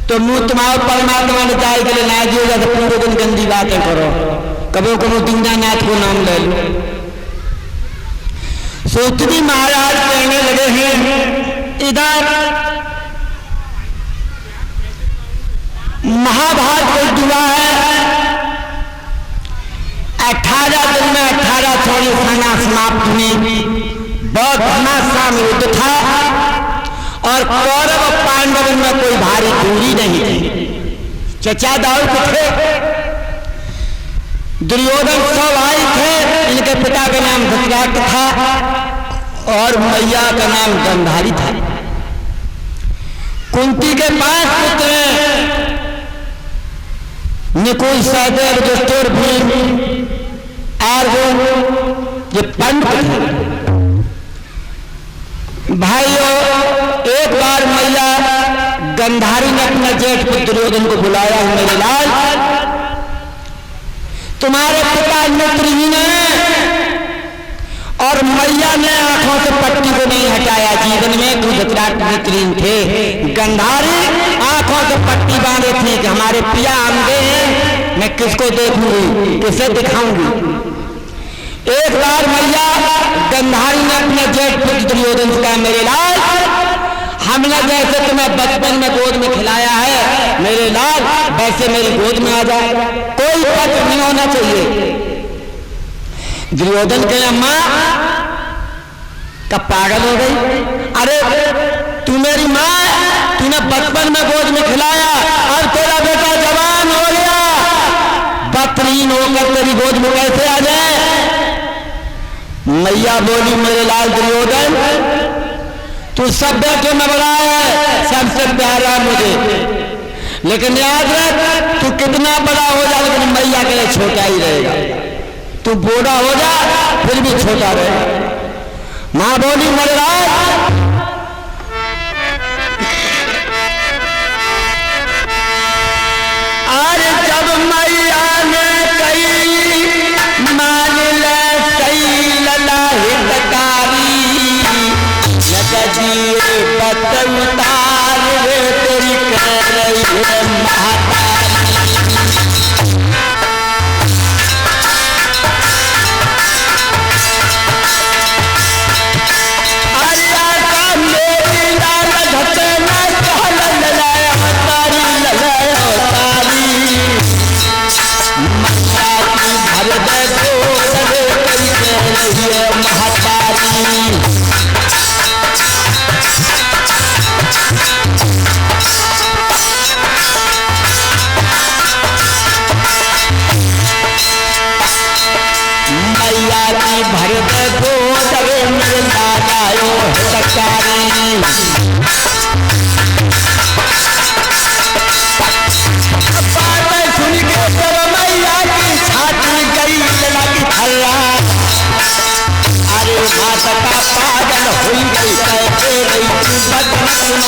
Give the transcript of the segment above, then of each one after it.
तो मुंह तुम्हारा परमात्मा ने चाहे के लिए ना दिएगा तो पूरे दिन गंदी बातें करो, कभी कभी दीनानाथ को नाम ले लो। सूतजी महाराज कहने लगे हैं, इधर महाभारत को जुआ है, 18 दिन में 18 छोड़ी सेना समाप्त हुई। बहुत घमासान युद्ध था और कौरव और पांडव में कोई भारी दूरी नहीं थी। चचा दाऊ थे, दुर्योधन 100 भाई थे, इनके पिता का नाम धृतराष्ट्र था और मैया का नाम गांधारी था। कुंती के 5 पुत्र हैं, निकुल, सहदेव, युधिष्ठिर, भीम, अर्जुन, ये पंडित थे। भाइयों, एक बार मैया गांधारी ने अपने जेठ पुत्र दुर्योधन को बुलाया, मेरे लाल तुम्हारे पिता नेत्रहीन है और मैया ने आंखों से पट्टी को नहीं हटाया। जीवन में धृतराष्ट्र नेत्रहीन थे, गांधारी आंखों से पट्टी बांधे थी कि हमारे पिया अंधे हैं, मैं किसको देखूंगी, किसे दिखाऊंगी। एक बार मैया गांधारी ने अपने जेठ पुत्र दुर्योधन से कहा, मेरे लाल हमने जैसे तुम्हें बचपन में गोद में खिलाया है मेरे लाल, वैसे मेरी गोद में आ जाए, कोई फर्क नहीं होना चाहिए। दुर्योधन के अम्मा कब पागल हो गई, अरे तू मेरी माँ, तूने बचपन में गोद में खिलाया, अब तेरा बेटा जवान हो गया, बदतरीन होकर तेरी गोद में कैसे आ जाए। मैया बोली, मेरे लाल दुर्योधन तू सब बेटे में बड़ा है, सबसे प्यारा मुझे, लेकिन याद रख तू कितना बड़ा हो जा लेकिन मैया के लिए छोटा ही रहेगा। तू बूढ़ा हो जा फिर भी छोटा रहेगा। मां बोली, मेरे लाल अरे जब मैया ने कही मान ले सही लला हितकारी, जी बत उतार रे तेरी कह रही है महातारी। अरे आका मेरी लाल घटे ना कहल ललाया तारी, ललाया तारी मैया की भर दे तो सरे तेरी कह रही है महातारी। मैया की भर दे दो तवे मेरे लालायो हितकारी। बातें सुन के जब मैया की छाती गई लला की हल्ला, अरे माता का पागल हुई गई कैसे गई तू बदमाश।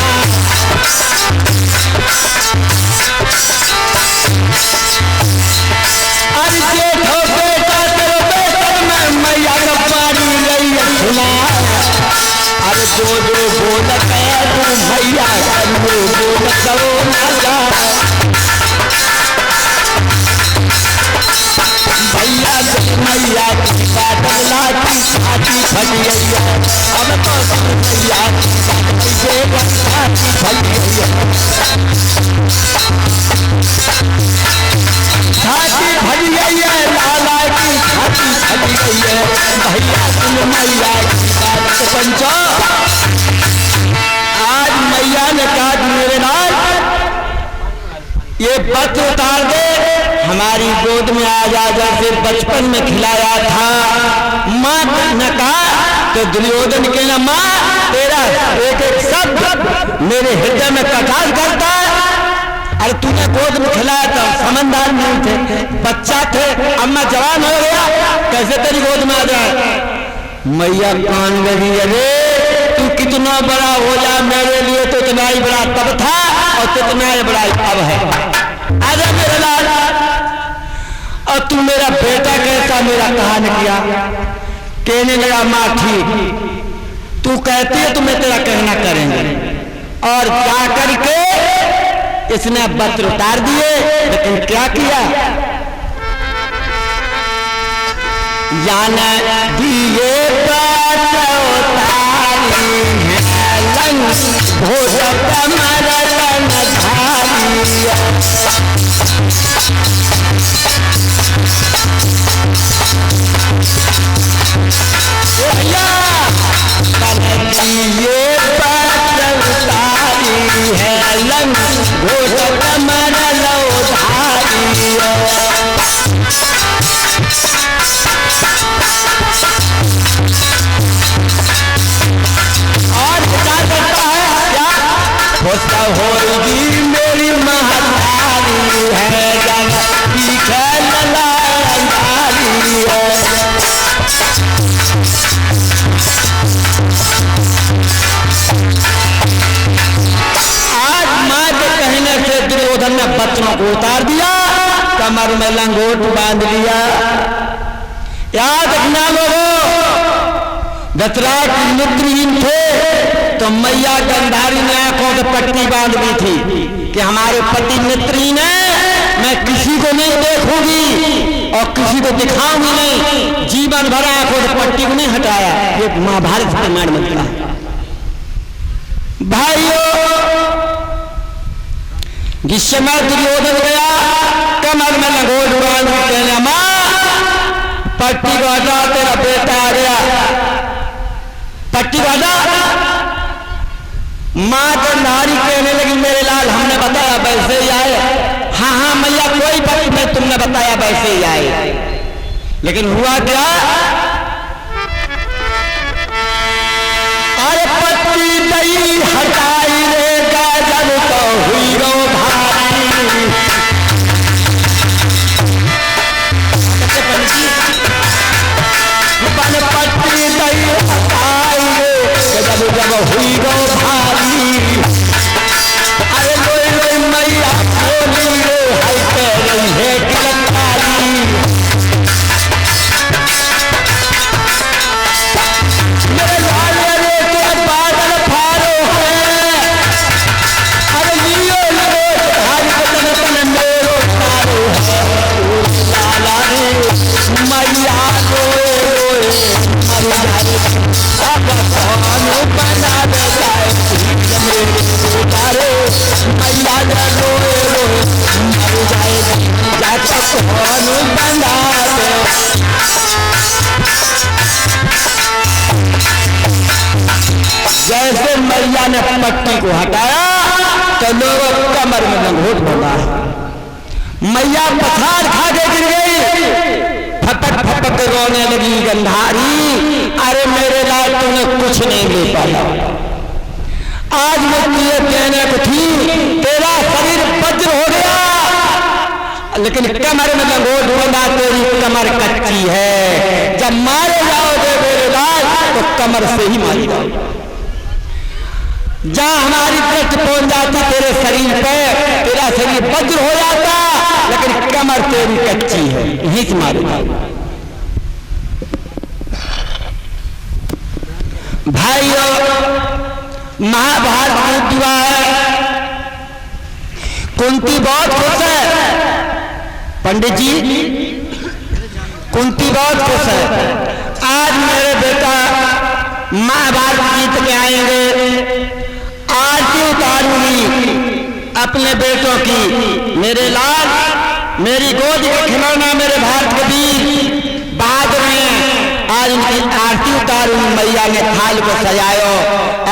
अरे जेठो बेटा तेरे बेटे में मैया का पानी गई सुना, अरे जो बोल गया तू मैया बोल करो ना जा। भैया मैया की बादल लाठी छाती फट गई है, अब तो मैया की बादल से छाती फट गई है। छाती फट गई है, लाला की छाती फट गई है। भैया तुम मैया की बात से पंचो। आज मैया ने कहा मेरे लाल ये पत्र उतार दे, हमारी गोद में आ जा, जैसे बचपन में खिलाया था। माँ ने कहा तो दुर्योधन के ना माँ तेरा एक एक शब्द मेरे हृदय में कटाल करता है। अरे तूने गोद में खिलाया था, समझदार नहीं थे, बच्चा थे, अब मैं जवान हो गया, कैसे तेरी गोद में आ जाए। मैया कान लगी, अरे तू कितना बड़ा हो जा, मेरे लिए तो इतना ही बड़ा तब था और कितना ही बड़ा अब है। आजा मेरे लाल, और तू मेरा बेटा कैसा मेरा कहा न किया। कहने लगा माँ ठीक, तू कहती है तो मैं तेरा कहना करेंगे। और जा करके उसने वस्त्र उतार दिए, लेकिन क्या किया, जाना दिए वस्त्र उतारी है लंग घोट कमर लन धारिया। ये वस्त्र उतारी है लंग घोट कमर लो धारिया। होता होगी मेरी महतारी है जन पीछे ललारी है। आज मां के कहने से दुर्योधन ने बच्चों को उतार दिया, कमर में लंगोट बांध लिया। याद रखना लोगों, धतराष्ट्र नेत्रहीन थे तो मैया गंधारी ने आंखों से पट्टी बांध दी थी कि हमारे पति नेत्रहीन है, मैं किसी को नहीं देखूंगी और किसी को दिखाऊंगी नहीं। जीवन भर आंखों से पट्टी को नहीं हटाया। ये महाभारत के मार मिलता है। भाइयों, जिस समय दुर्योधन गया कमर में लंगोट बांध कहने मां पट्टी को हटा, तेरा बेटा आ गया, पट्टी को हटा। मां गंधारी कहने लगी मेरे लाल हमने बताया वैसे ही आए। हाँ हाँ मैया कोई बात नहीं, तुमने बताया वैसे ही आए। लेकिन हुआ क्या, अरे पट्टी नहीं हटाई रे गाजर तो हुई गो भारी। पट्टी नहीं हटाई रे जब जब हुई गो भारी। अरे लोई लोई मैया बोली रे हाय कह रही है गिरफ्तारी। मेरे लाल रे के बादल फारो है, अरे लियो लियो हाय तन तन मेरो तारो है। लाला रे मैया रोए रोए मर जाए, अब कौन बना दे जाए तारे। मैया रोए रोए मर जाए, जाता कौन बना दे। जैसे मैया ने पट्टी को हटाया तो लोग कमर में लंगोट बोला। मैया पथार खा के गिर गई, फटक फटक रोने लगी गंधारी। अरे मेरे लाल तूने कुछ नहीं ले पाया। आज मैं तुझे कहने को थी तेरा शरीर वज्र हो गया, लेकिन कमर में लंगोट बंधा, तेरी कमर कच्ची है। जब मारे जाओगे मेरे लाल तो कमर से ही मारी जाओ। जहां हमारी दृष्टि पहुंच जाती तेरे शरीर पे, तेरा शरीर वज्र हो जाता, लेकिन कमर तेरी कच्ची है, यही से मारे जाओ। भाइयों, महाभारत युद्ध हुआ है, कुंती बहुत खुश है। पंडित जी, कुंती बहुत खुश है। आज मेरे बेटा महाभारत जीत के आएंगे, आरती उतारूंगी अपने बेटों की। मेरे लाल, मेरी गोद का खिलौना, मेरे भारत के वीर बहादुर हैं, आज उनकी आरती उतारूंगी। मैया ने थाल को सजायो,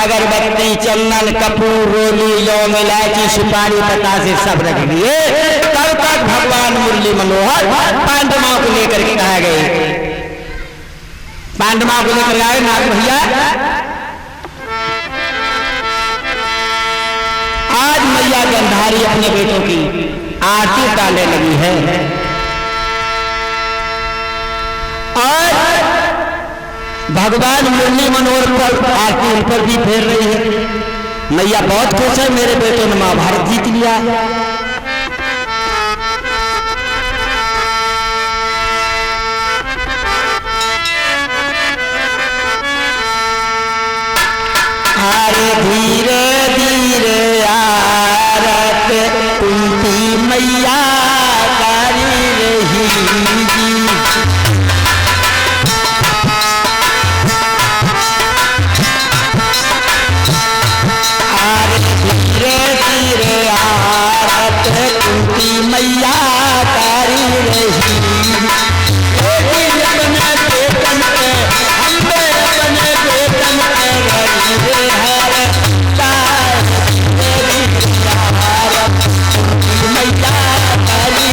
अगरबत्ती, चंदन, कपूर, रोली, लौंग, इलायची, सुपारी, बतासे सब रख दिए। तब तक भगवान मुरली मनोहर पांडवों को लेकर के आ गए। पांडवों को लेकर आए नाग भैया। आज मैया गंधारी अपने बेटों की आरती उतारने लगी है। और भगवान मुरली मनोहर पर आरती उन पर भी फेर रही है। मैया बहुत खुश है, मेरे बेटों ने महाभारत जीत लिया। अरे धीरे धीरे आरत मैया कारी रही जी। आरे धीरे धीरे आरत कुंती मैया कारी रही। अपने बेटन पे हमने अपने बेटन पे रही हर मैया कारी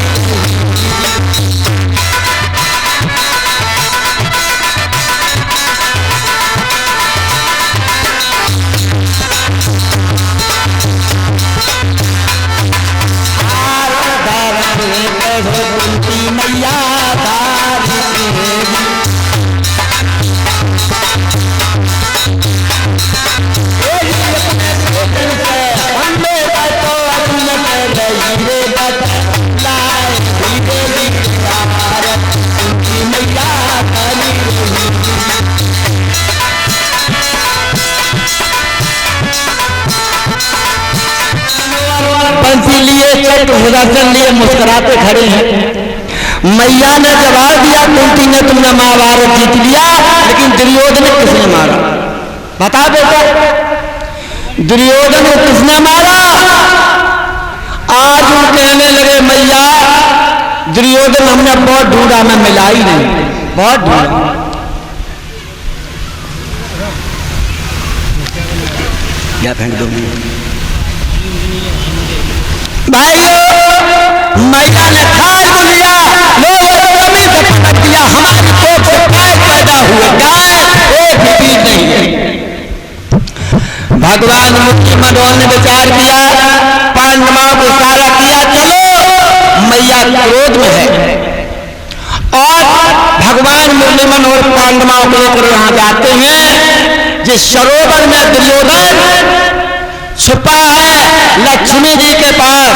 कुंती मैया कारी बंसी लिए चट सुदर्शन लिए मुस्कुराते खड़े हैं। मैया ने जवाब दिया कुंती ने तुमने महाभारत जीत लिया, लेकिन दुर्योधन को किसने मारा? बता बेटा, दुर्योधन को किसने मारा? आज वो कहने लगे मैया दुर्योधन हमने बहुत ढूंढा, मैं मिला ही नहीं, बहुत ढूंढा। क्या फेंक दोगी भाइयों? मैया ने खाल को लिया, लोगों ने जमीन से पटक दिया। हमारी कोख से गाय पैदा हुए, गाय एक भी नहीं है। भगवान मुक्ति मनोहर ने विचार किया, पांडवों को इशारा किया चलो मैया क्रोध में है, और भगवान मुरली मनोहर पांडवों को लेकर यहाँ जाते हैं। जिस सरोवर में दुर्योधन छुपा है लक्ष्मी जी के पास,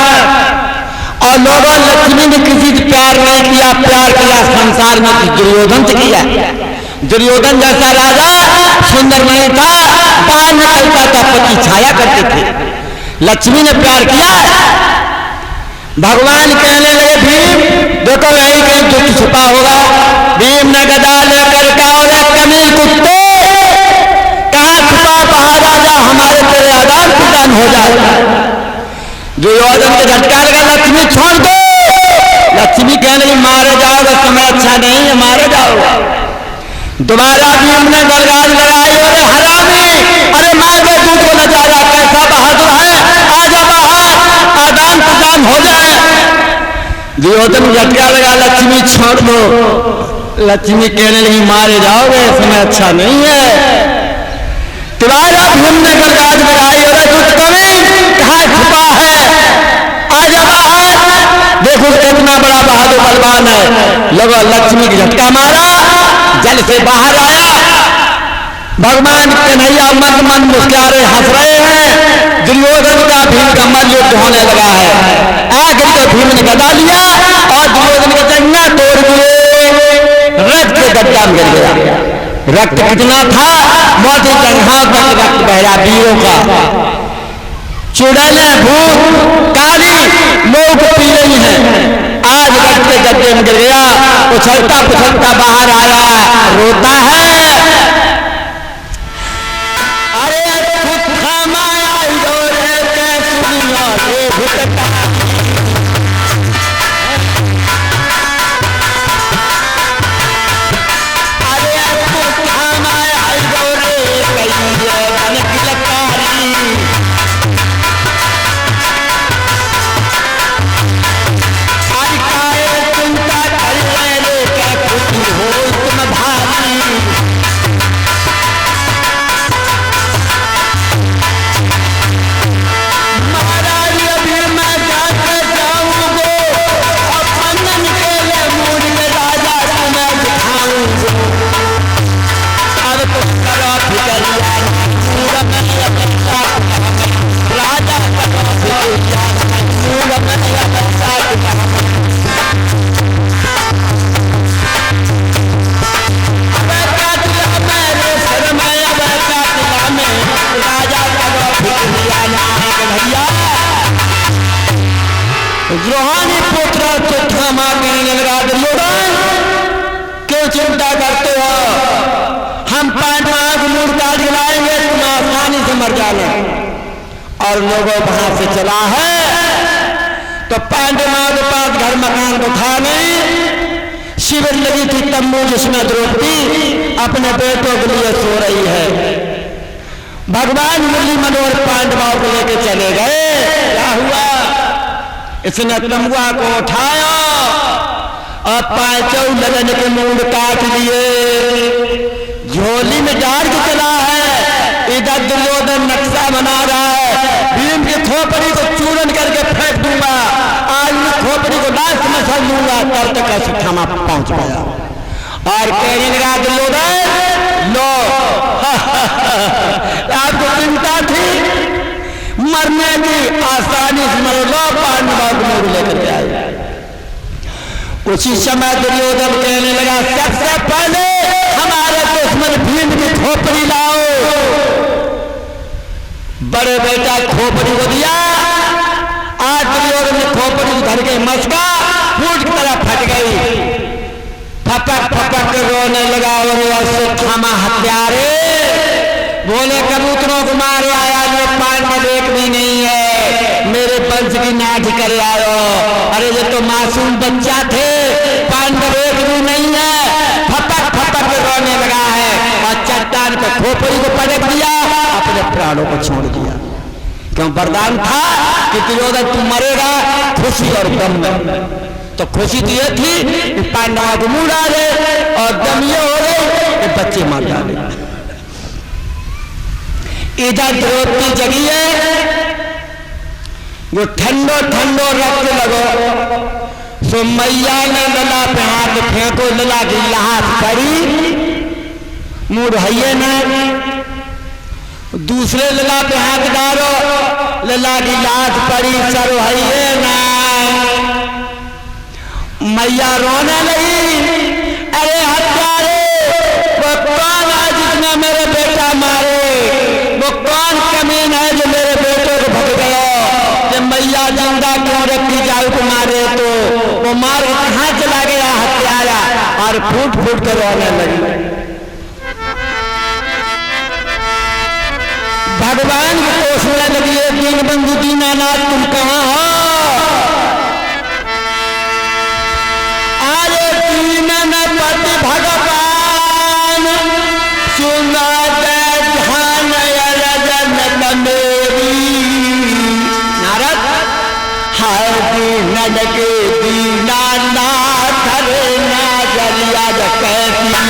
और लोगों लक्ष्मी ने किसी से प्यार नहीं किया, प्यार किया संसार में दुर्योधन से किया। दुर्योधन जैसा राजा सुंदर नहीं था, बाहर निकलता था, पति छाया करते थे। लक्ष्मी ने प्यार किया। भगवान कहने लगे भीम देखो यही कहीं दुष्ट छुपा होगा। भीम ने गदा लेकर कहा कमील कुत्ते कहाँ छुपा, बाहर आ जा, हमारे तेरे आदान प्रदान हो जाए। दुर्योधन के झटका लगा, लक्ष्मी छोड़ दो। लक्ष्मी कहने लगी मारे जाओगे, समय अच्छा नहीं है, मारे जाओ। दोबारा भीम ने गलगाल लगाई, अरे हरामी, अरे मार के दूध को नचारा, कैसा बहादुर है, आजा बाहर, आदान प्रदान हो जाए। दुर्योधन झटका लगा, लक्ष्मी छोड़ दो। लक्ष्मी कहने लगी मारे जाओगे, समय अच्छा नहीं है। दोबारा भीम ने गलगाल लगाई, अरे दूध कभी कहाँ छुपा है, आजा बाहर, देखो कितना बड़ा बहादुर बलवान है। लोगों लक्ष्मी की झटका मारा, जल से बाहर आया। भगवान कन्हैया मन मन मुस्कुराए हंस रहे हैं। दुर्योधन का भीम का मन युद्ध होने लगा है। आखिर तो भीम ने गदा लिया और दुर्योधन का जंगा तोड़ दिए, रक्त के गड्ढा में गिर गया। रक्त कितना था, मोटी जंघा पर रक्त बह रहा वीरों का। चुड़ैलें भूत काली लोग पी रही हैं। आज रक्त के गड्ढे में गिर गया, उछलता पुछलता बाहर आया, रोता है। अरे चिंता कर ले क्या खुशी हो तुम भारी। रूहानी पोतरा तो थामा कहने लगा, दुर्योधन क्यों चिंता करते हो, हम पांडवों को मुड़ काट गिराएंगे, तुम आसानी से मर जाना। और लोगों वहां से चला है तो पांडवों के पास घर मकान तो था नहीं, शिविर लगी थी तंबू जिसमें द्रौपदी अपने बेटों के लिए सो रही है। भगवान मुरली मनोहर पांडवों को लेकर चले गए। क्या हुआ, इसने तंबुआ को उठाया और पांचों लगन के मुंड काट लिए, झोली में डाल के चला है। इधर दुर्योधन नक्शा बना रहा है, भीम की खोपड़ी को चूरन करके फेंक दूंगा, आज मैं खोपड़ी को लाश में सड़ दूंगा। तब तक अश्वत्थामा पहुंच गया और कहने लगा, दुर्योधन लो आपको चिंता थी मरने की, आसानी से मर लो, पांडवों को मुड़ लेकर के आए। उसी समय दुर्योधन कहने लगा, सबसे पहले हमारे दुश्मन भीम की खोपड़ी लाओ। बड़े बेटा खोपड़ी को दिया, आज दुर्योधन ने खोपड़ी धर के मस्का फूट की तरह फट गई। फपक फपक रोने लगा, और अश्वत्थामा हत्यारे बोले, कबूतरों को मारे आया, ये पांडव एक भी नहीं है, मेरे वंश की नाट कर आयो। अरे ये तो मासूम बच्चा थे, पांडव एक भी नहीं है। फपक फपक रोने लगा है और चट्टान पे खोपड़ी को पटक दिया, अपने प्राणों को छोड़ दिया। क्यों, वरदान था कि दुर्योधन तू मरेगा खुशी और गम में। तो खुशी तो ये थी कि पांडवों को मुड़ डाले, और गम ये हो गए कि बच्चे मार डाले। इधर द्रौपदी जगी है, वो ठंडो ठंडो रक्त लगो, सो मैया ने लला पे हाथ फेंको, लला की लाश पड़ी, मुड़ हइये न, दूसरे लला पे हाथ डालो, लला की लाश पड़ी, सर हइये न। मैया रोने लगी, अरे हत्यारे, वो कौन है जिसने मेरे बेटा मारे, वो कौन कमीन है जो मेरे बेटे को भग गया। जब मैया जिंदा क्यों रखी जाओ को मारे, तो वो मार कहाँ चला गया हत्यारा, और फूट फूट कर रोने लगी। भगवान को कोसने लगी, दीन बंधु दीनानाथ तुम कहाँ हो, अरे दीनपति भगवान सुना ध्यान रजन मेरी। नारद, हर दीनन के दीनानाथ रे नाजरिया कैसी।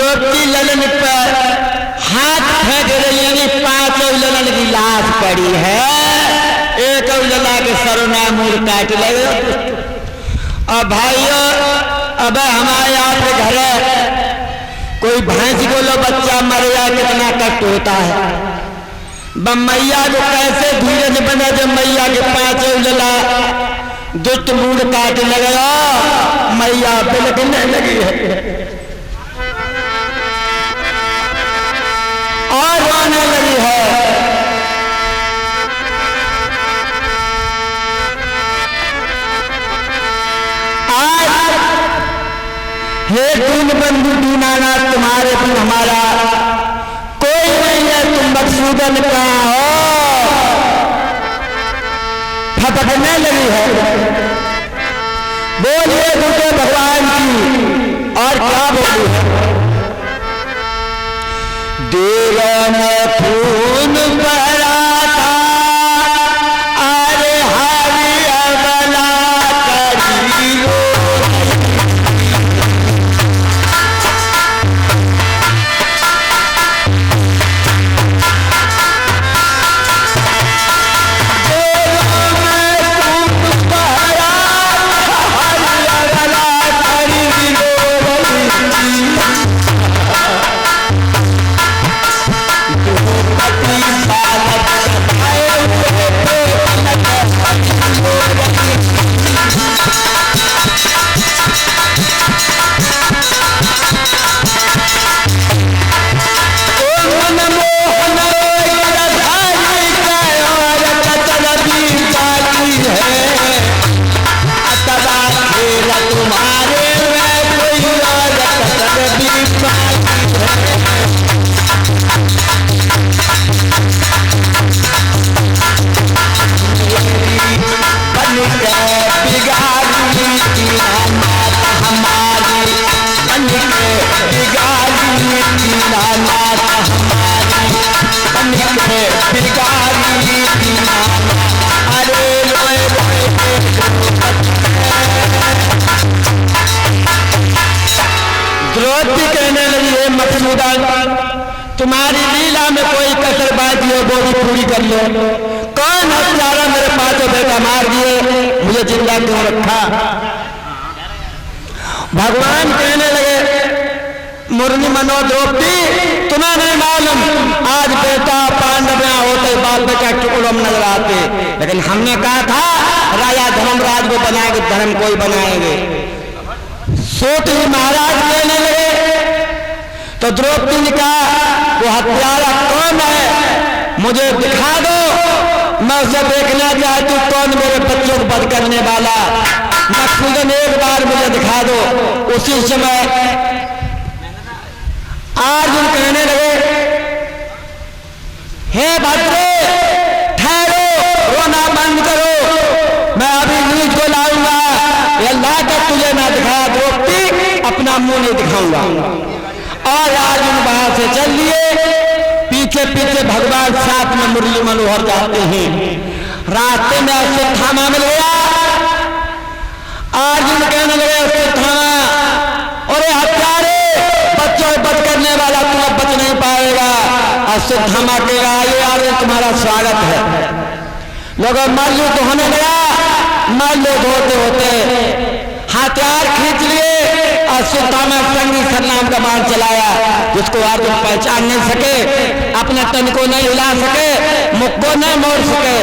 द्रौपदी ललन पर हाथ फेंक रही, यानी 5 ललन की लाश पड़ी है, एक लला के सरोना मूर काट लगे। और भाइयों, अब हमारे आपके घर कोई भैंस को लो बच्चा मर जाए, कितना कष्ट होता है। मैया को कैसे धीरज बना जब मैया के 5 लला दुष्ट मूड काट लगेगा, मैया बिलखने लगी है और रोने लगी है। आज हे दीन बंधु दीनानाथ, तुम्हारे बिन हमारा कोई नहीं है, तुम मकसूदन कहाँ हो। फपकने लगी है, बोलिए दूसरे भगवान की, और क्या बोली है। देवन खून भरा था, अरे हरि अबला करी हो। द्रौपदी कहने लगी है, मकसूदा तुम्हारी लीला में कोई कसर बाजी हो वो भी पूरी कर लो। कौन हत्यारा मेरे 5 बेटा मार दिए, मुझे जिंदा क्यों रखा। भगवान कहने लगे, मुरली मनो द्रौपदी, तुम्हें नहीं मालूम आज बेटा पांडव होते बाल बेटा टुकड़ों नजर आते, लेकिन हमने कहा था राजा धर्मराज को बनाएंगे, धर्म कोई बनाएंगे। सोच ही महाराज कहने लगे, तो द्रौपदी ने कहा वो हत्यारा कौन है, मुझे दिखा दो, मैं उसे देखना चाहती हूँ कौन मेरे बच्चों को वध करने वाला। मकसूदन एक बार मुझे दिखा दो। उसी समय अर्जुन कहने लगे, हे भद्रे ठहरो, रोना बंद करो, मैं अभी नीच को लाऊंगा, ये लाकर तुझे ना दिखाया द्रौपदी, अपना मुंह नहीं दिखाऊंगा। और अर्जुन वहां से चल लिए, पीछे पीछे भगवान साथ में मुरली मनोहर जाते हैं। रास्ते में अश्वत्थामा मिल गया। अर्जुन कहने लगे अश्वत्थामा, अरे हत्यारे, बच्चों बच करने वाला तुम अब बच नहीं पाएगा। अश्वत्थामा कहेगा आइए आगे तुम्हारा स्वागत है। लोगों मल्लयुद्ध होने लगा, मल्लयुद्ध होते होते हथियार खींच लिए। अश्वत्थामा संगी सरनाम का बाण चलाया, जिसको अर्जुन पहचान नहीं सके, अपने तन को नहीं हिला सके, मुख को नहीं मोड़ सके।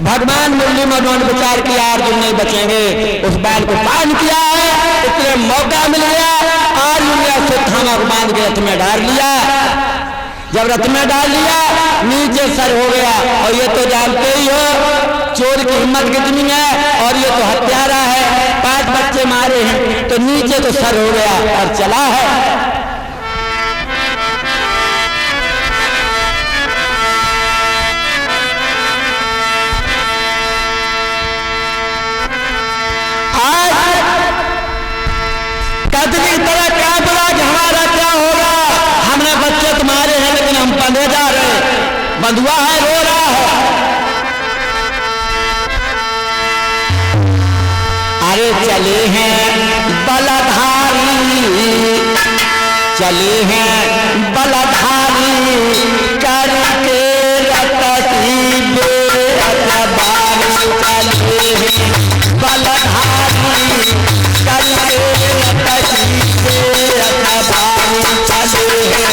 भगवान मुरली मनोहर विचार किया अर्जुन नहीं बचेंगे, उस बाण को बांध किया है, इसलिए मौका मिल गया। अर्जुन ने अश्वत्थामा को बांध के रथ में डाल लिया। जब रथ में डाल लिया, नीचे सर हो गया। और ये तो जानते ही हो चोर की हिम्मत कितनी है, और ये तो हत्यारा है, 5 बच्चे मारे हैं, तो नीचे तो सर हो गया और चला है। कदली तरह क्या बोला कि हमारा क्या होगा, हमने बच्चे तुम्हारे हैं लेकिन हम पले जा रहे, बंधुआ है रो रहा है। अरे चले हैं बलधारी, चले हैं बलधारी करके रतसी बेअतबारी चले हैं बलधारी करके रतसी बेअतबारी चले हैं।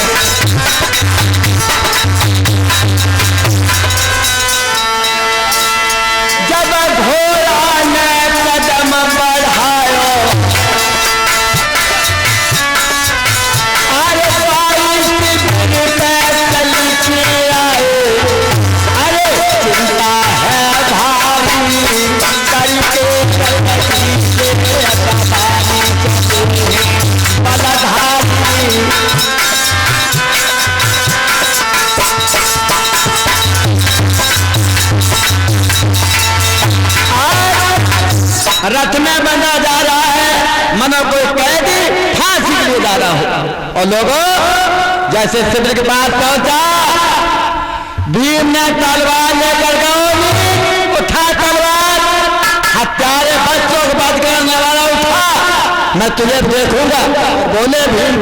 जब घोड़ा ने कदम बढ़ायो अरे बाईस दिन पैदल के आए अरे चिंता है भारी करके रतसी बेअतबारी चले हैं बलधारी। रथ में बंधा जा रहा है मनो कोई कैदी फांसी ले जा रहा हो और लोगों जैसे शिविर के पास पहुंचा भीम ने तलवार लेकर गए उठा तलवार हत्यारे बच्चों को बात करने वाला उठा मैं तुझे देखूंगा बोले भीम।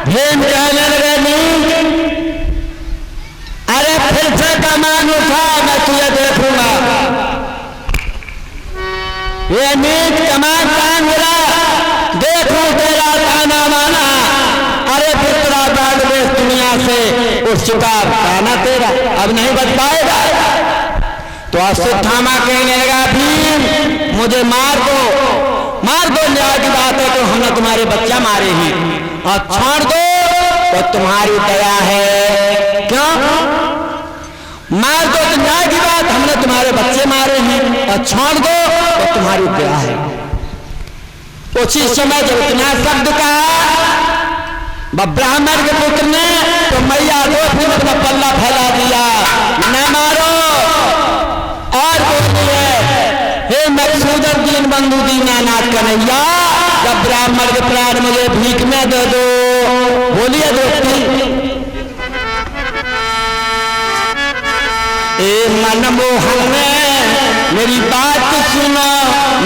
भीम कहने लगे नहीं अरे फिर से कमान उठा मैं तुझे देखूंगा। ये नीच कमान टांग मिला देखूं तेरा ताना माना अरे फिर तेरा बाग देश दुनिया से उठ चुका ताना तेरा अब नहीं बच पाएगा। तो अश्वत्थामा कहने लगा भीम मुझे मार दो न्याय की बात है तो हमने तुम्हारे बच्चा मारे ही और छोड़ दो तो तुम्हारी दया है क्यों मार दो तो न्याय की बात हमने तुम्हारे बच्चे मारे हैं और छोड़ दो तो तुम्हारी दया है। उसी समय जब इतना शब्द कहा ब्राह्मण के पुत्र ने तो मैया दो फिर अपना पल्ला फैला दिया न मारो और बोलिए हे मकसूदन दीन बंधु दीनानाथ कन्हैया जब ब्राह्मण के प्राण मुझे भीख में दे दो बोलिए द्रौपदी। ए मनमोहन मेरी बात सुनो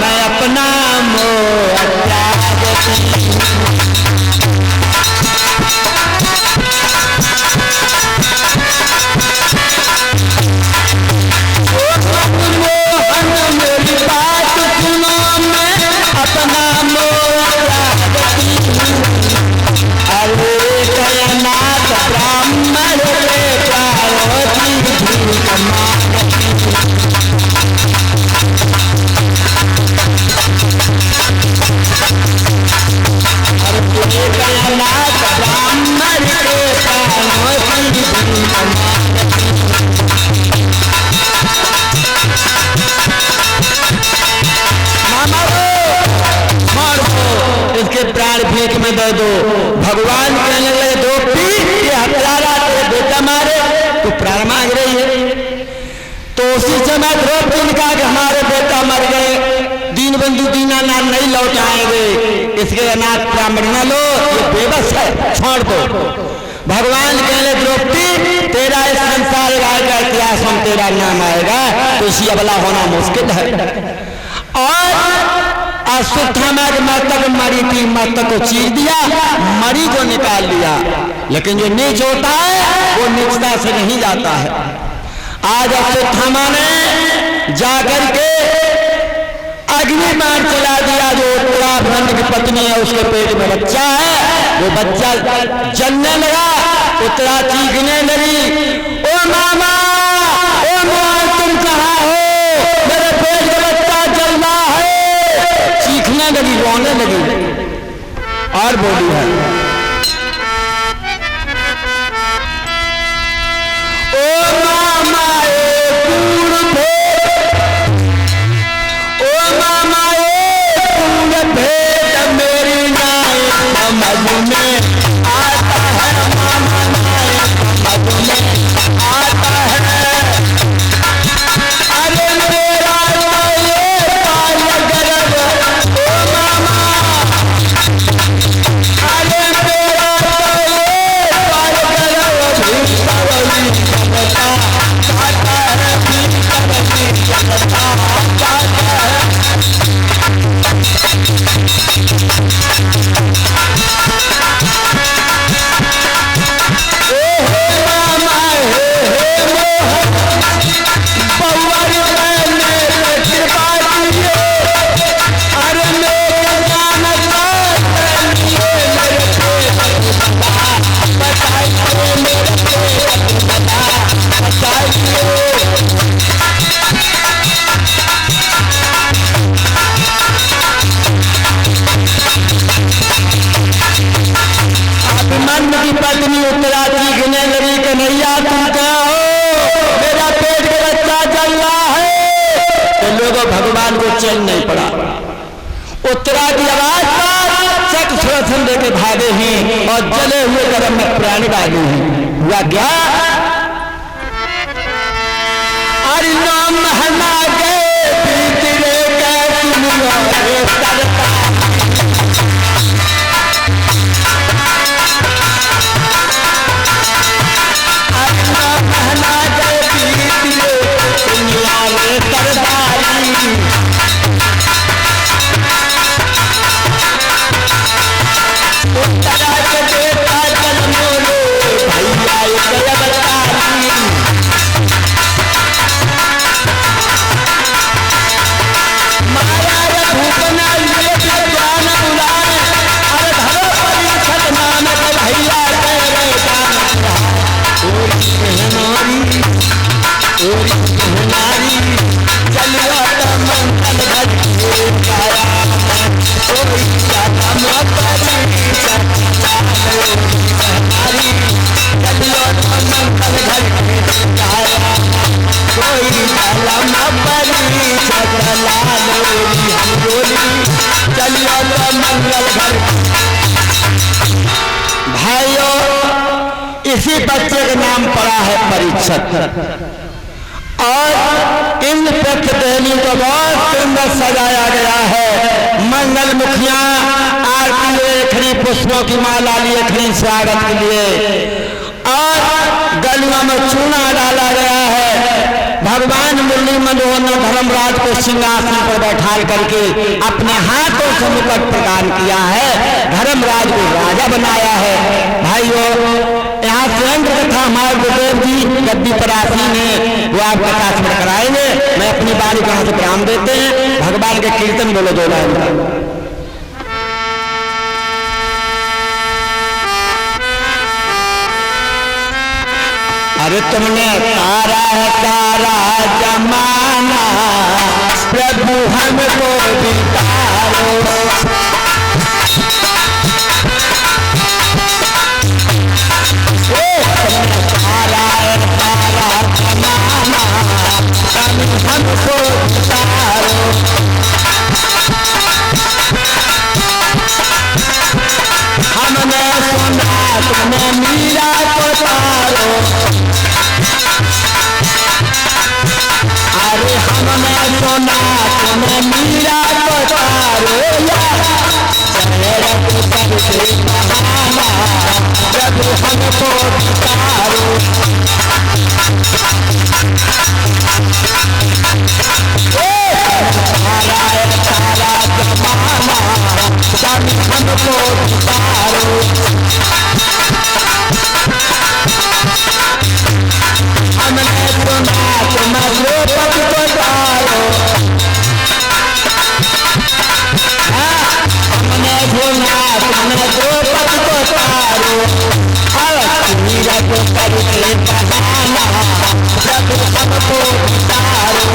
मैं अपना मोह त्यागती मेरी बात सुनो मैं अपना मोह त्यागती अरे कयनाथ ब्राह्मण के प्रायोगी भीख कयनाथ ब्राह्मण के प्रायोगी इसके प्राण भीख में दे दो। भगवान कहने लगे द्रौपदी ये हत्यारा तेरे बेटा मारे तो प्राण मांग रही है। तो उसी समय द्रौपदी ने कहा कि हमारे बेटा मर गए दीन बंधु दीनानाथ नहीं लौट आएंगे इसके अनाथ ब्राह्मण न लो ये बेबस है छोड़ दो। भगवान कहले द्रौपदी तेरा इस संसार का इतिहास हम तेरा नाम आएगा तो इसी अबला होना मुश्किल है। और अश्वत्थामा के मस्तक मरी थी मस्तक को चीर दिया मरी को निकाल लिया लेकिन जो नीच होता है वो नीचता से नहीं जाता है। आज अश्वत्थामा ने जाकर के अग्नि बाण चला दिया जो उत्तराखंड की पत्नी है उसके पेट में बच्चा है वो बच्चा जलने लगा उत्तरा चीखने लगी ओ मामा तुम कहाँ हो मेरे पेट में बच्चा जल रहा है चीखने लगी रोने लगी और बोली है ओ मामा मेरी नाय समझ में आता है मामा नाय समझ में आता है अरे मेरा ये पाल गर्भ ओ मामा अरे अपनी पत्नी उत्तरा चीखने लगी, कन्हैया तुम कहाँ हो, मेरा पेट का बच्चा जल रहा है। तो लोगों भगवान को चैन नहीं पड़ा। उत्तरा की आवाज पर चक सुरथन लेके भागे हैं और जले हुए गर्म में प्राण डाले हैं। हुआ क्या? अरे नाम हना गए पीतरे के दुनिया रे तरता। अरे नाम हना गए पीतरे दुनिया रे तरतारी। उत्तरा के बेटा जन्मो रे भैया एक अवतारी। महाराज भूपना ये ज्ञान बुलाए, अरे धरो परीक्षत नानक भैया तेरे दान। ओरी कहनारी ओरी कहनारी चलियो तो मंगल भजिए काया। कोई जाता मत भाइयों, इसी बच्चे का नाम पड़ा है परीक्षित। और इंद्र पक्ष देवी को बहुत सुंदर सजाया गया है। मंगल मुखिया आरती लिए खड़ी पुष्पों की माला लिए खड़ी स्वागत के लिए, और गलियों में चूना डाला गया है। भगवान मुरली मनोहर ने धर्मराज को सिंहासन पर बैठा करके अपने हाथों से मुकुट प्रदान किया है, धर्मराज को राजा बनाया है। भाइयों, यहाँ स्वयं कथा हमारे गुरुदेव जी गद्दी पर आसीन है, वो आप कथा स्मरण कराएंगे। मैं अपनी बारी कहाँ से प्रणाम देते हैं। भगवान के कीर्तन बोलो दो लाइन। अरे तुमने तारा है तारा जमाना, प्रभु हमको बितारो। तारा है तारा जमाना, प्रभु हमको बितारो। हमने सुना तुमने मीरा को तारो। अरे हमने सुना तुम्हें मीरा को तारो। शहर को करके बहाना, प्रभु हमको बितारो। तारा है तारा जमाना, प्रभु हमको बितारो। हमने सुना तुम्हें द्रौपद को तारो। हमने सुना तुम्हें द्रौपद को तारो। मीरा को करके बहाना, प्रभु हमको बितारो।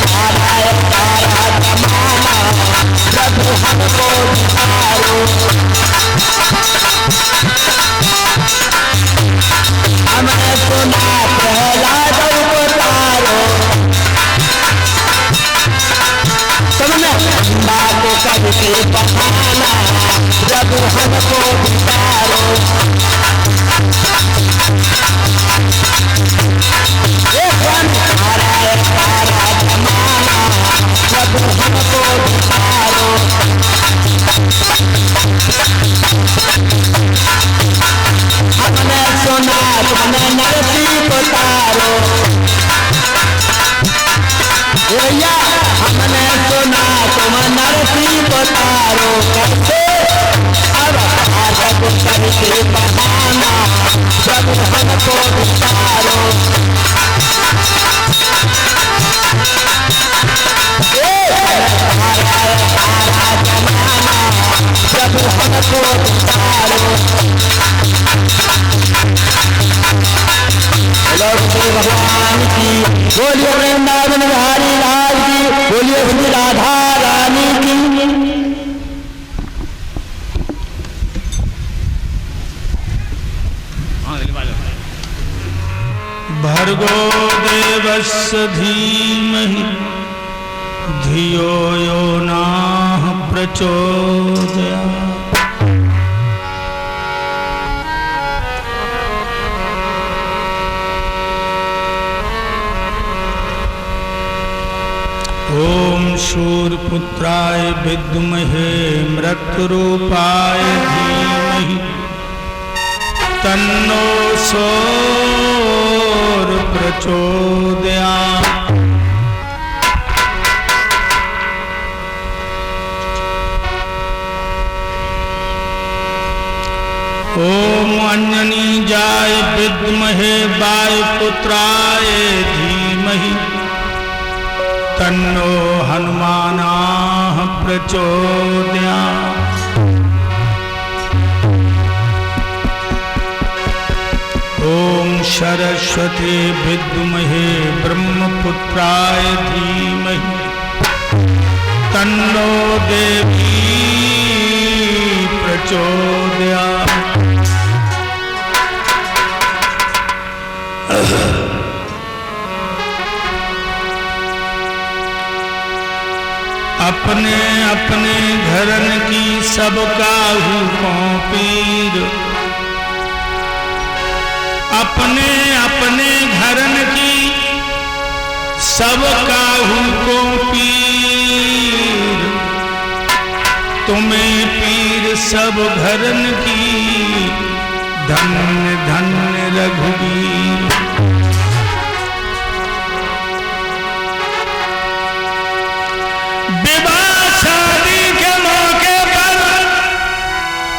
तारा है तारा जमाना, प्रभु हमको बितारो। हमने सुना प्रहलाद को तारो। तुमने खंडा को करके बहाना, प्रभु हमको बितारो। तारा है तारा जमाना, प्रभु हमको बितारो। हमने सुना तुमने नरसी को तारो। भैया हमने सुना तुम नरसी को तारो। कैसे? अब आजा को करके बहाना, प्रभु हमको बितारो। तारा जमाना, प्रभु हमको बितारो। भगवान की बोलिए, वृंदावन बिहारी लाल की बोलिए, श्री राधा रानी की। तस्य धीमहि धियो यो नः प्रचोदयात्। ओम शूरपुत्राय विद्महे मृत्युरूपाय धीमहि तन्नो सूर प्रचोदयात्। ओम अंजनीजाय विद्महे वायुपुत्राय धीमहि तन्नो हनुमानः प्रचोदयात्। ओम सरस्वती विद्महे ब्रह्मपुत्राय धीमहि तन्नो देवी प्रचोदयात्। अपने अपने घरन की सब काहू को पीर, अपने अपने घरन की सब काहू को पीर, तुम्हें पीर सब घरन की धन्य धन्य रघुवीर।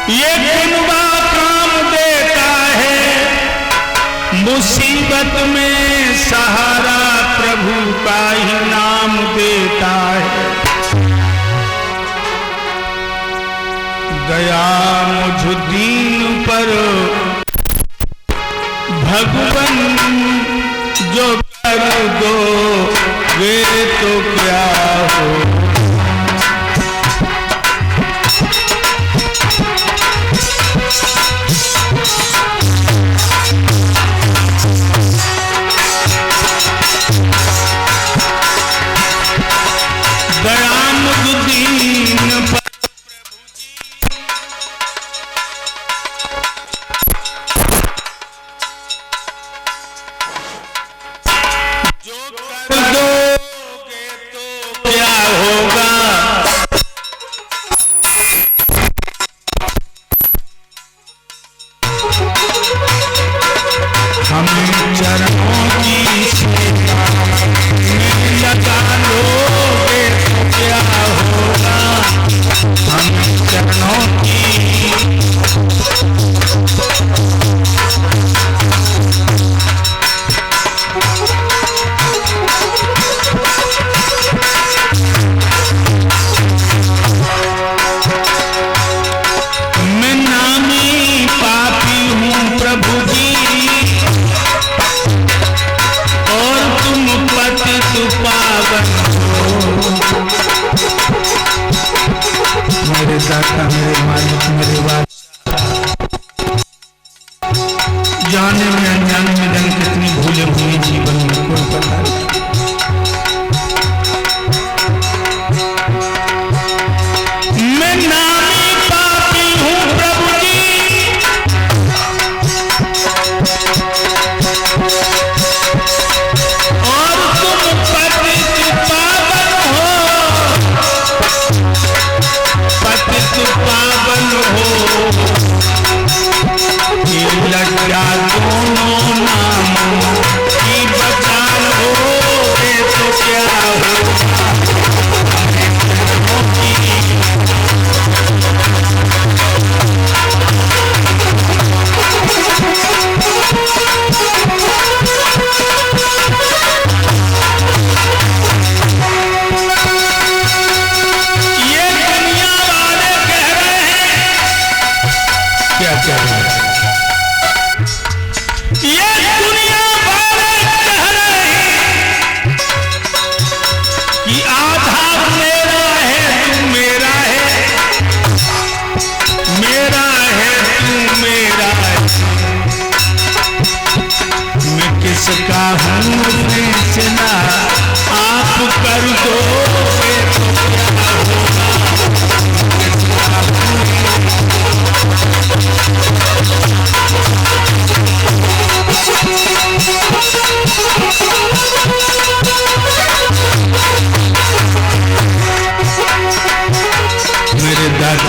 ये कुनबा काम देता है, मुसीबत में सहारा प्रभु का ही नाम देता है। दया मुझ दीन पर भगवन जो कर दो वे तो क्या हो। जाने में अनजाने में जाने कितनी भूलें हुई जीवन में कोई पता नहीं। मैं नामी पापी हूँ प्रभु जी, और तुम पतित पावन हो, पतित पावन हो। लज्जा दोनों नामों की बचान हो तो क्या होगा। ये दुनिया वाले कह रहे हैं, क्या कह रहे हैं? ये दुनिया वाले कह रहे हैं कि आधा मेरा है तू मेरा है, मेरा है तू मेरा है। मैं किसका हूँ से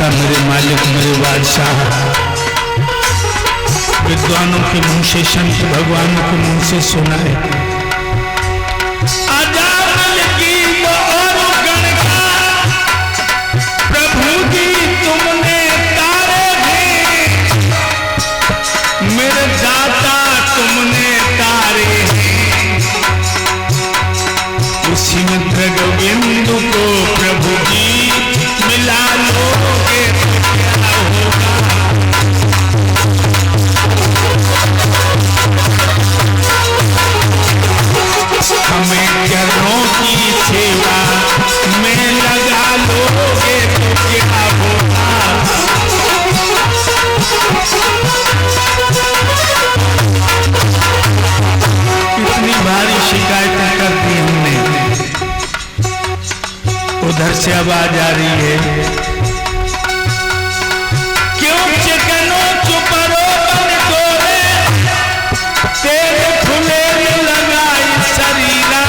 कथा मेरे मालिक मेरे बादशाह विद्वानों के मुंह से, संत भगवानों के मुंह से सुना है। अजामिल की और गण का प्रभु जी तुमने तारे हैं, मेरे दाता तुमने तारे हैं। उसी में गोविंदु को प्रभु जी मिला लोगे तो क्या होगा। हमें चरणों की सेवा में लगा लोगे तो क्या होगा। कितनी भारी शिकायतें कर दी हमने। उधर से आवाज आ रही है, क्यों चिकनो चुपरो बन गोरे, तेरे खुले लगाई शरीरा,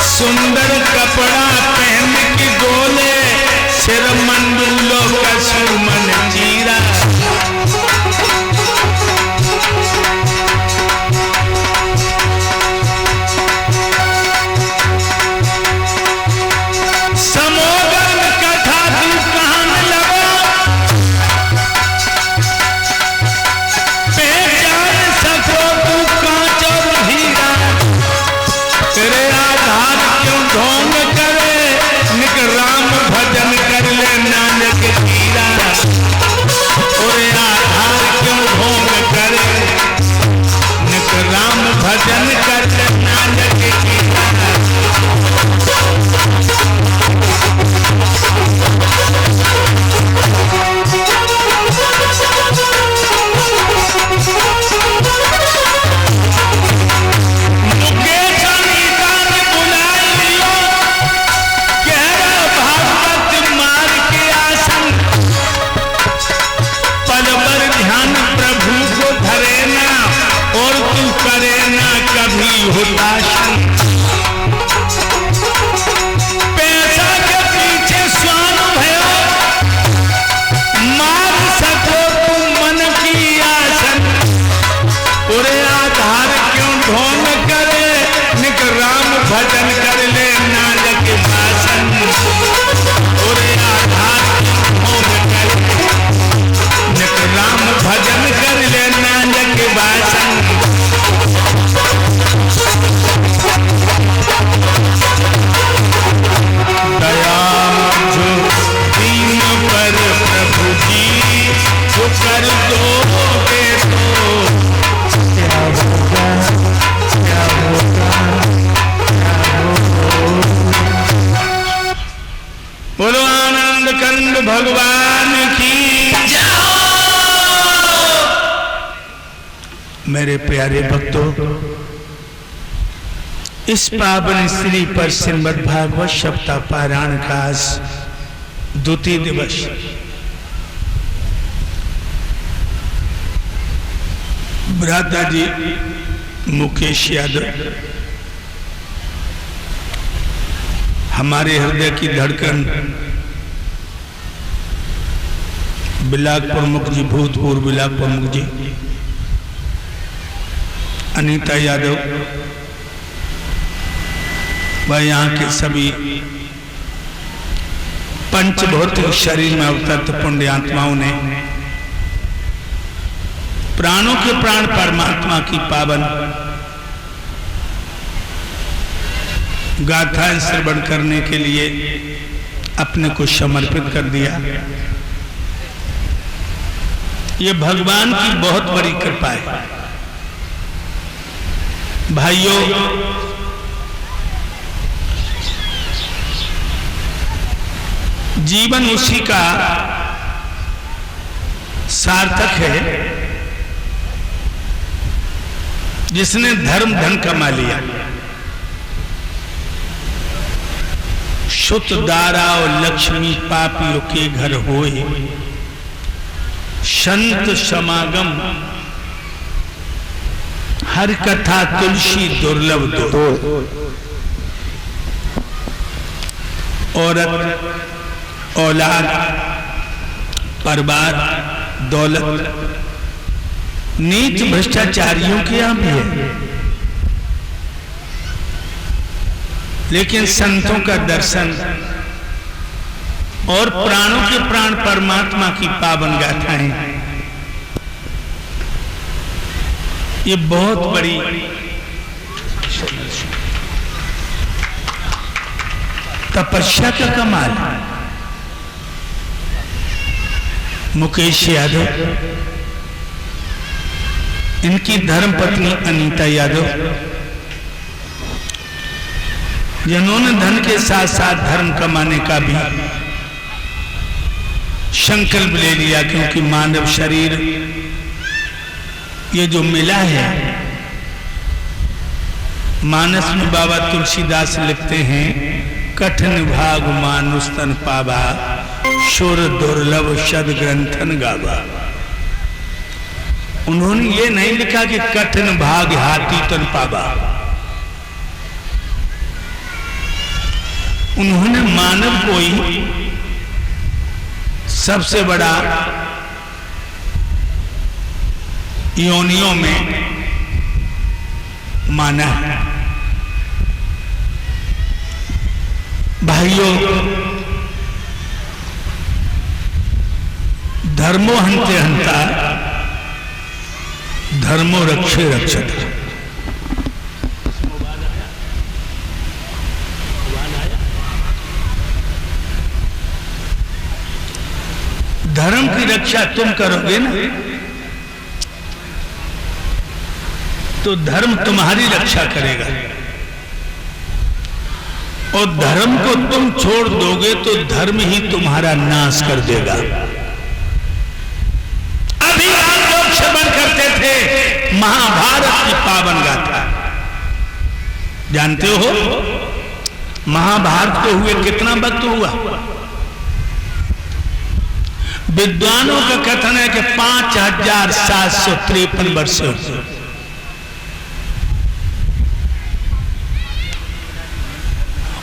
सुंदर कपड़ा पहन के गोले, सिर मंडूलो का सुमन चीरा। समोगन कथा तू कहन लगा, पहचान सको तू कांच और हीरा। तेरे आधार क्यों ढोंग करे, निक राम भजन कर ले नानक जीरा। तेरे आधार क्यों ढोंग करे, निक राम भजन कर ले नानक जीरा। हुताशन पैसा के पीछे स्वान भयो, मार सको तुम मन की आसन। पूरे आधार क्यों ढोंग करे, निक राम भजन कर ले नानक भाषण। पूरे आधार क्यों ढोंग करे, निक राम भजन कर ले नानक भाषण। दया मुझ दीन पर प्रभु जी, जो कर दोगे तो क्या होगा, क्या होगा, क्या होगा। बोलो आनंद कंद भगवान की जय। मेरे प्यारे भक्तों, इस पावन स्त्री पर श्रीमद् भागवत सप्ताह पारायण का द्वितीय दिवस। भ्राता जी मुकेश यादव हमारे हृदय की धड़कन, ब्लॉक प्रमुख जी, भूतपूर्व ब्लॉक प्रमुख जी अनीता यादव व यहाँ के सभी पंचभौतिक शरीर में अवतरित पुण्य आत्माओं ने प्राणों के प्राण परमात्मा की पावन गाथाएं श्रवण करने के लिए अपने को समर्पित कर दिया। ये भगवान की बहुत बड़ी कृपा है। भाइयों, जीवन उसी का सार्थक है जिसने धर्म धन कमा लिया। शुत दारा और लक्ष्मी पापियों के घर होए, संत समागम हर कथा तुलसी दुर्लभ दो। औरत औलाद, परिवार, दौलत नीच भ्रष्टाचारियों के यहां भी है, लेकिन संतों का दर्शन और प्राणों के प्राण परमात्मा की पावन गाथाएं, ये बहुत बड़ी तपस्या का कमाल है। मुकेश यादव, इनकी धर्मपत्नी अनीता यादव, जिन्होंने धन के साथ साथ धर्म कमाने का भी संकल्प ले लिया, क्योंकि मानव शरीर ये जो मिला है, मानस में बाबा तुलसीदास लिखते हैं, कठिन भाग मानुष तन पावा, शुर दुर्लभ शद ग्रंथन गावा। उन्होंने ये नहीं लिखा कि कठिन भाग हाथी तन पावा, उन्होंने मानव को ही सबसे बड़ा योनियों में माना है। भाइयों, धर्मो हंते हंता, धर्मो रक्षे रक्षता। धर्म की रक्षा तुम करोगे ना, तो धर्म तुम्हारी रक्षा करेगा, और धर्म को तुम छोड़ दोगे तो धर्म ही तुम्हारा नाश कर देगा। अभी आप लोग श्रवण करते थे महाभारत की पावन गाथा, जानते हो महाभारत को हुए कितना वक्त हुआ? विद्वानों का कथन है कि 5753 वर्ष।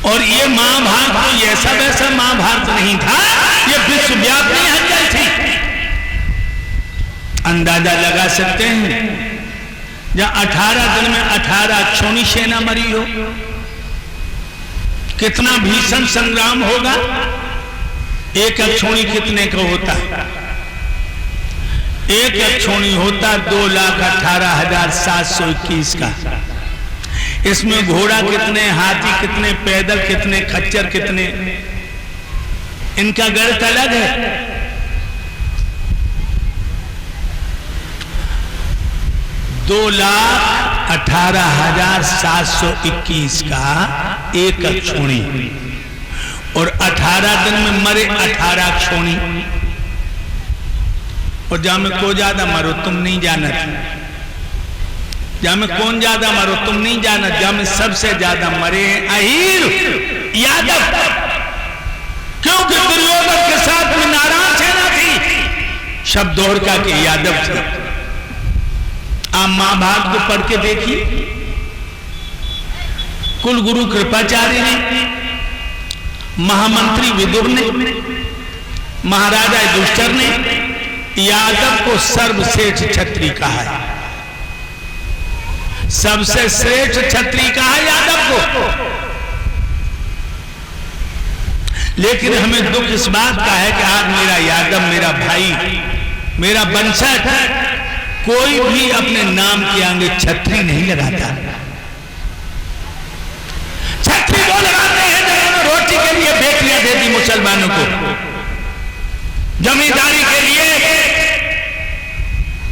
और ये महाभारत कोई ऐसा वैसा महाभारत नहीं था, ये विश्वव्यापी हलचल थी। अंदाजा लगा सकते हैं, जहां 18 दिन में 18 अक्षौणी सेना मरी हो, कितना भीषण संग्राम होगा। एक अक्षौणी कितने का होता? एक अक्षौणी होता 2,18,721 का। इसमें घोड़ा कितने, हाथी कितने, पैदल कितने, खच्चर कितने, इनका गणित अलग है। दो 2,18,721 का एक अक्षौणी, और 18 दिन में मरे 18 अक्षौणी। और जहां में को ज्यादा मरो तुम नहीं जानत, जहां में कौन ज्यादा मरो तुम नहीं जानत, जहां में सबसे ज्यादा मरे अहीर यादव, क्योंकि दुर्योधन के साथ में नारायण सेना थी, शब्द दोहरका के यादव थे। आप महाभारत को पढ़ के देखिए, कुल गुरु कृपाचार्य ने, महामंत्री विदुर ने, महाराजा युधिष्ठिर ने यादव को सर्वश्रेष्ठ क्षत्रिय कहा है। सबसे श्रेष्ठ क्षत्रिय कहा यादव को। लेकिन हमें दुख इस बात का है कि आज मेरा यादव, मेरा भाई, मेरा वंशज कोई भी अपने नाम के आगे क्षत्रिय नहीं लगाता। क्षत्रिय वो लगाते हैं जिन्होंने रोटी के लिए बेटियां दे दी मुसलमानों को, जमींदारी के लिए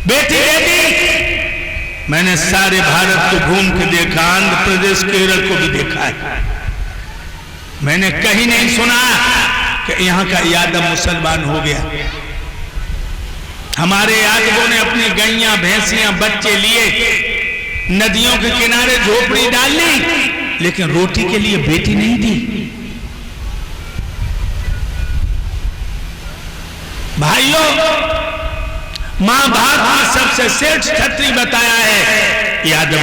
बेटी दे दी। मैंने सारे भारत को घूम के देखा, आंध्र प्रदेश, केरल को भी देखा है। मैंने कहीं नहीं सुना कि यहां का यादव मुसलमान हो गया। हमारे यादवों ने अपनी गैया, भैंसियां, बच्चे लिए नदियों के किनारे झोपड़ी डाल ली, लेकिन रोटी के लिए बेटी नहीं दी। भाइयों, महाभारत में सबसे श्रेष्ठ क्षत्रिय बताया है यादव।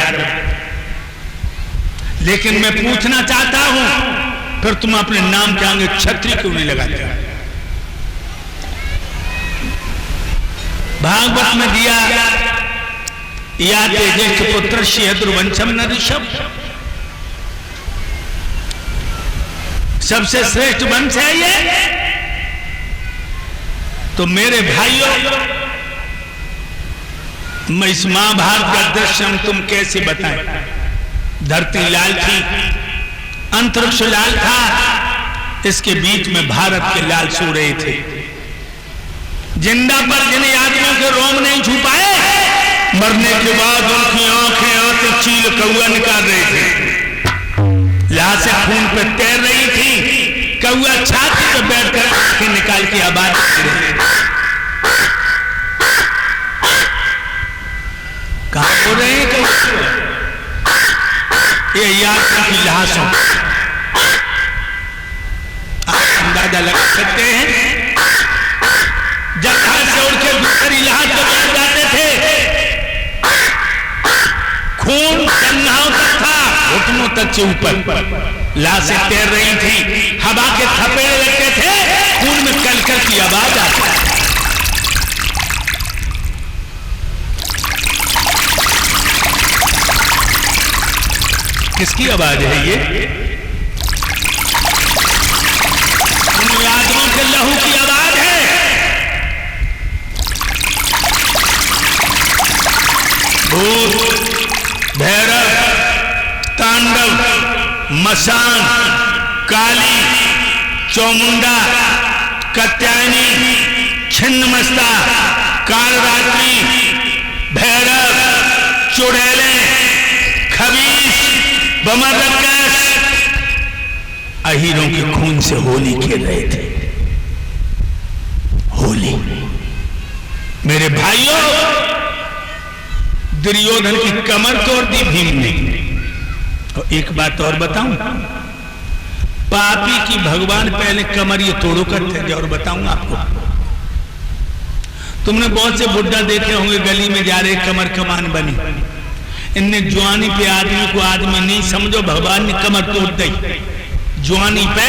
लेकिन मैं पूछना चाहता हूं, फिर तुम अपने नाम के आगे क्षत्रिय क्यों नहीं लगाते? भागवत में दिया या तेजेश पुत्र शेद्रुवंशम न ऋषभ, सबसे श्रेष्ठ वंश है ये। तो मेरे भाइयों, मैं इस महाभारत का दृश्य हम तुम कैसे बताएं। धरती लाल थी, अंतरिक्ष लाल था, इसके बीच में भारत के लाल सो रहे थे। जिंदा पर जिन आदमियों के रोम नहीं छू पाए, मरने के बाद उनकी आंखें आते चील कौआ निकाल रहे थे। लाशें खून पे तैर रही थी, कौआ छाती पे बैठकर आंखें निकाल के आवाज कर रहे थे। कहां हो रहे हैं कौआ? ये यात्रा की लाशों, आप अंदाजा लगा सकते हैं। जब यहां से उड़ के दूसरी लाश को बैठ जाते थे, खून कन्नाओं तक था, घुटनों तक से ऊपर लाशें तैर रही थी, हवा के थपेड़े लगते थे, खून में कलकल की आवाज आती। किसकी आवाज है ये? उन आदमों के लहू की आवाज है। भूत, भैरव, तांडव, मसान, काली, चौमुंडा, कात्यायनी, छिन्नमस्ता, कालरात्रि, भैरव, चुड़ैले, खबीस, बमरकस, अहीरों के खून से होली खेल रहे थे। होली। मेरे भाइयों, दुर्योधन की कमर तोड़ दी भीम ने। और एक बात और बताऊं, पापी की भगवान पहले कमर ये तोड़ो करते थे। और बताऊं आपको, तुमने बहुत से बुड्ढा देखे होंगे गली में जा रहे, कमर कमान बनी। इनने जवानी पे आदमी को आदमी नहीं समझो, भगवान ने कमर तोड़ दी। जवानी पे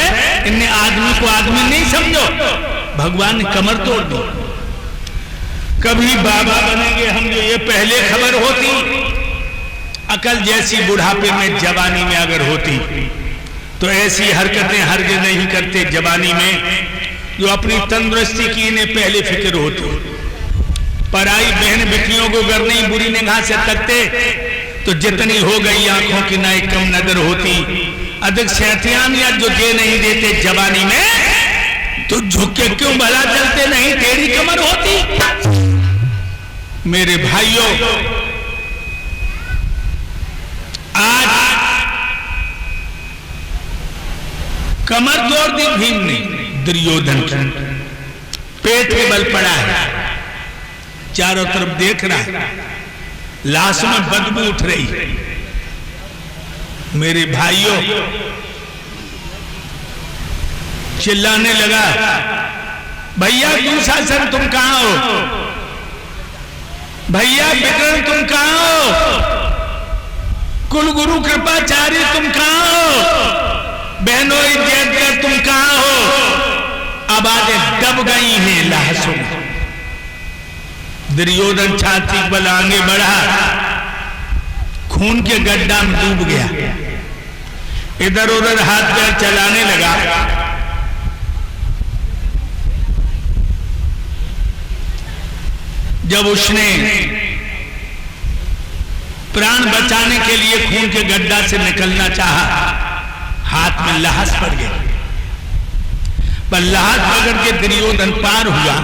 इनने आदमी को आदमी नहीं समझो, भगवान ने कमर तोड़ दी। कभी बाबा बनेंगे हम, जो ये पहले खबर होती, अकल जैसी बुढ़ापे में जवानी में अगर होती तो ऐसी हरकतें हरगिज़ नहीं करते जवानी में। जो अपनी तंदुरुस्ती की इन्हें पहले फिक्र होती। पराई बहन बेटियों को अगर नहीं बुरी निगाह से तकते तो जितनी हो गई आंखों की ना कम नजर होती। अधिक शैतान या जो दे नहीं देते जवानी में, तो झुके क्यों भला चलते नहीं, टेढ़ी कमर होती। मेरे भाइयों, आज कमर तोड़ दी भीम ने दुर्योधन की। पेट पे बल पड़ा है, चारों तरफ देख रहा है, लाश में बदबू उठ रही। मेरे भाइयों, चिल्लाने लगा, भैया दुशासन तुम कहां हो? भैया विकर्ण तुम कहां हो? कुलगुरु कृपाचार्य तुम कहां हो? बहनों इज्जतगर तुम कहां हो? आवाजें दब गई हैं लाशों में। दुर्योधन छाती बल आगे बढ़ा, खून के गड्ढा में डूब गया, इधर उधर हाथ पैर चलाने लगा। जब उसने प्राण बचाने के लिए खून के गड्ढा से निकलना चाहा, हाथ में लाश पड़ गई। पर लाश पकड़ के दुर्योधन पार हुआ,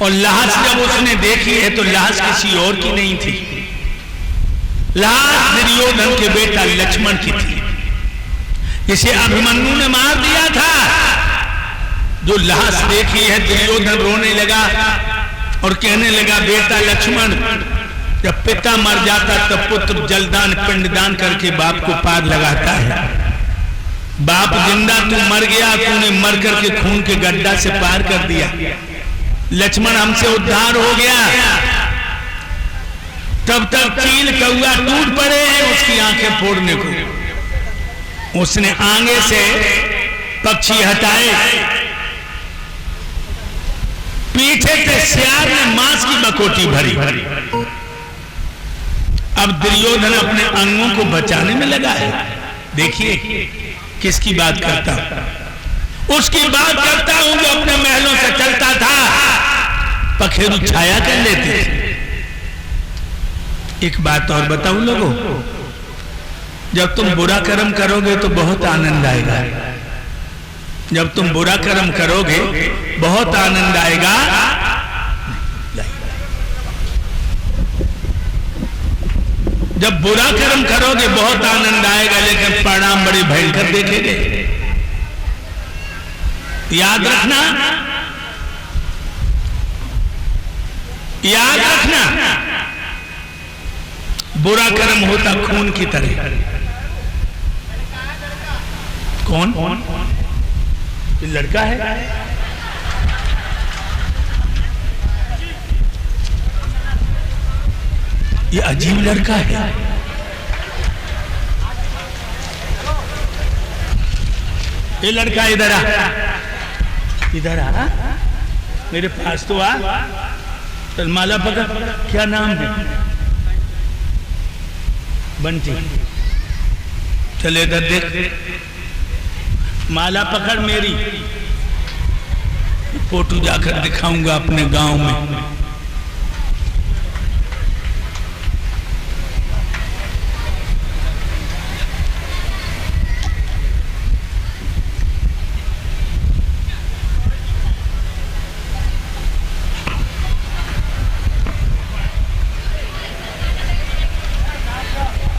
और लाश जब उसने देखी है तो लाश किसी और की नहीं थी, लाश दुर्योधन के बेटा लक्ष्मण की थी, जिसे अभिमन्यु ने मार दिया था। जो लाश देखी है, दुर्योधन रोने लगा और कहने लगा, बेटा लक्ष्मण, जब पिता मर जाता तब पुत्र जलदान पिंडदान करके बाप को पार लगाता है। बाप जिंदा, तू मर गया, तूने मर करके खून के गड्ढा से पार कर दिया। लक्ष्मण हमसे उद्धार हो गया। तब तक चील कौआ टूट पड़े हैं उसकी आंखें फोड़ने को। उसने आगे से पक्षी हटाए, पीछे से सियार ने मांस की बकोटी भरी। अब दुर्योधन अपने अंगों को बचाने में लगा है। देखिए किसकी बात करता हूं, उसकी बात करता हूं जो अपने महलों से चलता था, पखेरु छाया कर लेते थे। एक बात और बताऊं लोगों, जब तुम बुरा कर्म करोगे तो बहुत आनंद आएगा। जब तुम बुरा कर्म करोगे बहुत आनंद आएगा। जब बुरा कर्म करोगे बहुत आनंद आएगा, लेकिन परिणाम बड़े भयंकर देखेंगे। याद रखना, याद रखना, बुरा कर्म होता खून की तरह। कौन? ये लड़का है। ये अजीब लड़का है। ये लड़का इधर आ, इधर आ, मेरे पास तो आ। चल माला पकड़। क्या नाम है? बंटी। चले इधर देख, माला पकड़ मेरी। फोटो जाकर दिखाऊंगा अपने गांव में।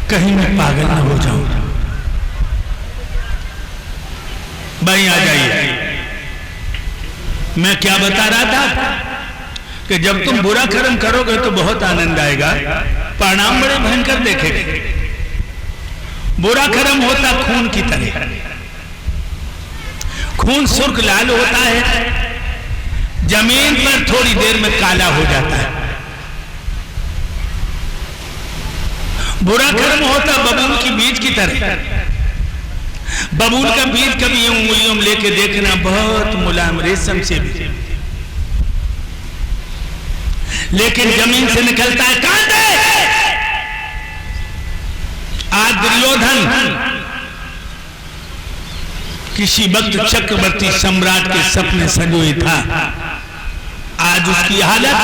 कहीं मैं पागल ना हो जाऊं। भाई आ जाइए। मैं क्या बता रहा था कि जब तुम बुरा कर्म करोगे तो बहुत आनंद आएगा, परिणाम बड़े भयंकर देखेंगे। बुरा कर्म होता खून की तरह। खून सुर्ख लाल होता है, जमीन पर थोड़ी देर में काला हो जाता है। बुरा कर्म होता बबूल की बीज की तरह। बबूल का बीज कभी उंगलियों में लेके देखना, बहुत मुलायम, रेशम से भी, लेकिन जमीन से निकलता है कांटे। आज दुर्योधन किसी वक्त चक्रवर्ती सम्राट के सपने संजोए था। आज उसकी हालत